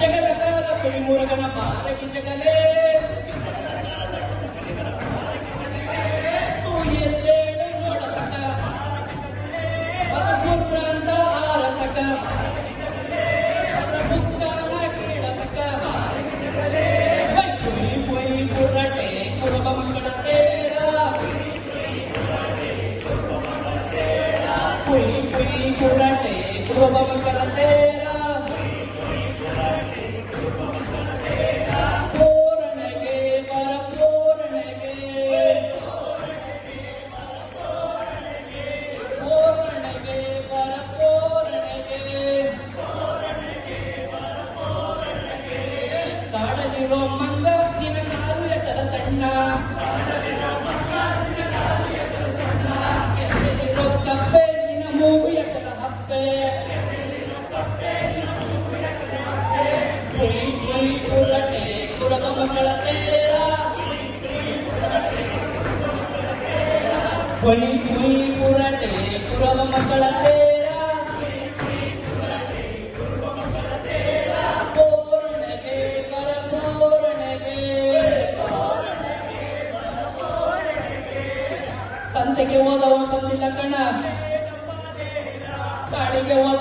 ಜಗದ ಪುರಿಮುರುಗನ ಬಾರಗಿ ಜಗಲೇ ತೂ ಎಲ್ಲೇಳೆ ನೋಡತಕ ಅದು ಪುರ್ರಂದ ಆರತಕ ಅದರ ಬುಕ್ಕನ ಕೀಳತಕ ಪುಯಿ ಪುಯಿ ಪುರಟೆ ಕುರುಬ ಮಕ್ಕಳ ತೇರ ಪುಯಿ ಪುಯಿ ಪುರಟೆ ಕುರುಬ ಮಕ್ಕಳ ತೇರ ಕಾಡಲಿರೋ ಮಂಗ ನಿನ್ನ ಕಾಲು ಎತ್ತರ ಸಣ್ಣ ಎಲ್ಲಿರೋ ಕಪ್ಪೆ ನಿನ್ನ ಮೂಗು ಎತ್ತರ ಹಪ್ಪೆ ಪುಯಿ ಪುಯಿ ಪುರಟೆ ಕುರುಬ ಮಕ್ಕಳ ತೇರ ಪುಯಿ ಪುಯಿ ಪುರಟೆ ಕುರುಬ ಮಕ್ಕಳ ತೇರ ಸಂತೆಗೆ ಹೋದವ ಬಂದಿಲ್ಲ ಕಣ ಕಾಡಿಗೆ ಹೋದ